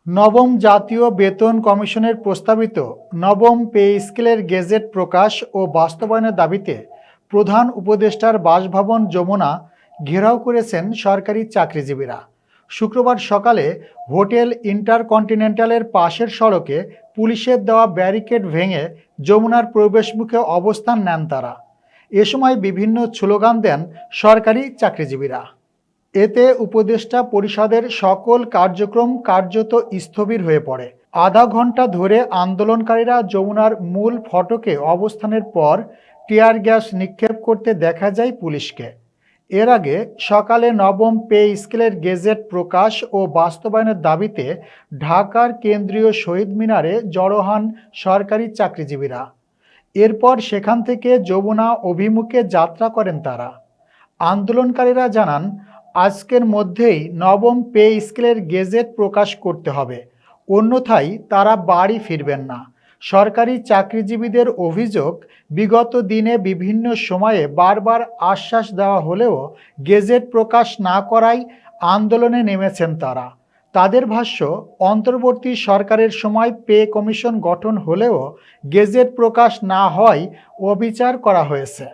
নবম জাতীয় বেতন কমিশনের প্রস্তাবিত নবম পে স্কেলের গেজেট প্রকাশ ও বাস্তবায়নের দাবিতে প্রধান উপদেষ্টার বাসভবন যমুনা ঘেরাও করেছেন সরকারি চাকরিজীবীরা। শুক্রবার সকালে হোটেল ইন্টারকন্টিনেন্টালের পাশের সড়কে পুলিশের দেওয়া ব্যারিকেড ভেঙে যমুনার প্রবেশমুখে অবস্থান নেন তারা। এ সময় বিভিন্ন স্লোগান দেন সরকারি চাকরিজীবীরা। এতে উপদেষ্টা পরিষদের সকল কার্যক্রম কার্যত স্থবির হয়ে পড়ে। আধা ঘন্টা ধরে আন্দোলনকারীরা যমুনার মূল ফটকে অবস্থানের পর টিয়ার গ্যাস নিক্ষেপ করতে দেখা যায় পুলিশকে। এর আগে সকালে নবম পে স্কেলের গেজেট প্রকাশ ও বাস্তবায়নের দাবিতে ঢাকার কেন্দ্রীয় শহীদ মিনারে জড়ো হন সরকারি চাকরিজীবীরা। এরপর সেখান থেকে যমুনা অভিমুখে যাত্রা করেন তারা। আন্দোলনকারীরা জানান, আজকের মধ্যেই নবম পে স্কেলের গেজেট প্রকাশ করতে হবে, অন্যথায় তারা বাড়ি ফিরবেন না। সরকারি চাকরিজীবীদের অভিযোগ, বিগত দিনে বিভিন্ন সময়ে বারবার আশ্বাস দেওয়া হলেও গেজেট প্রকাশ না করায় আন্দোলনে নেমেছেন তারা। তাদের ভাষ্য, অন্তর্বর্তী সরকারের সময় পে কমিশন গঠন হলেও গেজেট প্রকাশ না হওয়ায় অবিচার করা হয়েছে।